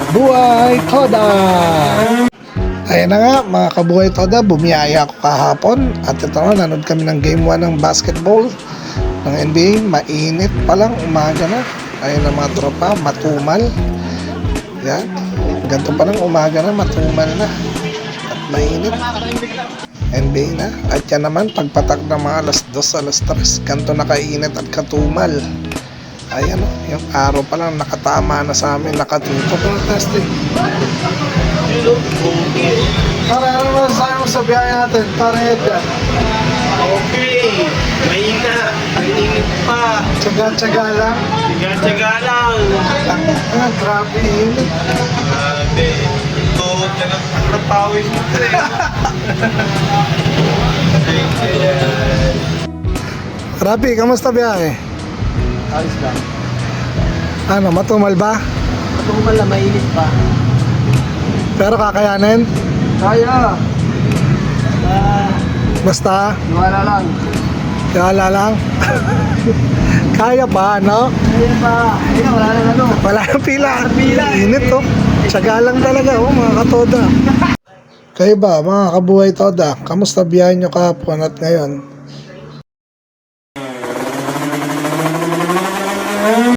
Buhay Toda! Ayan na nga mga kabuhay Toda, bumiyaya ako kahapon at ito na, nanood kami ng game 1 ng basketball ng NBA. Mainit pa lang, umaga na. Ayan na mga tropa, matumal. Yan, ganito pa lang umaga na, matumal na at mainit. NBA na. At yan naman, pagpatak ng mga alas 2, alas 3, ganito na kainit at katumal. Ayan o, yung araw pa lang nakatama na sa amin, nakatutok ng testing. Para ano masasabi mo sa biyahe natin? Para Edgar. Okay, mahina, mainit pa. Tsaga-tsaga lang. Tiga-tiga lang. Grabe init. Grabe. Ito, nagpapawis mo rin. Rapi, kamusta biyahe? Alis lang. Ano, matumal ba? Matumal na mainit pa. Pero kakayanin? Kaya. Basta, Iwala lang. kala lang. Kaya pa, no? Kaya pa. Kaya wala na ano. Wala nang pila. Init, oh. Tsaga lang talaga, oh, mga katoda. Kayo ba, mga kabuhay Toda? Kamusta biyahe nyo kahapon at ngayon?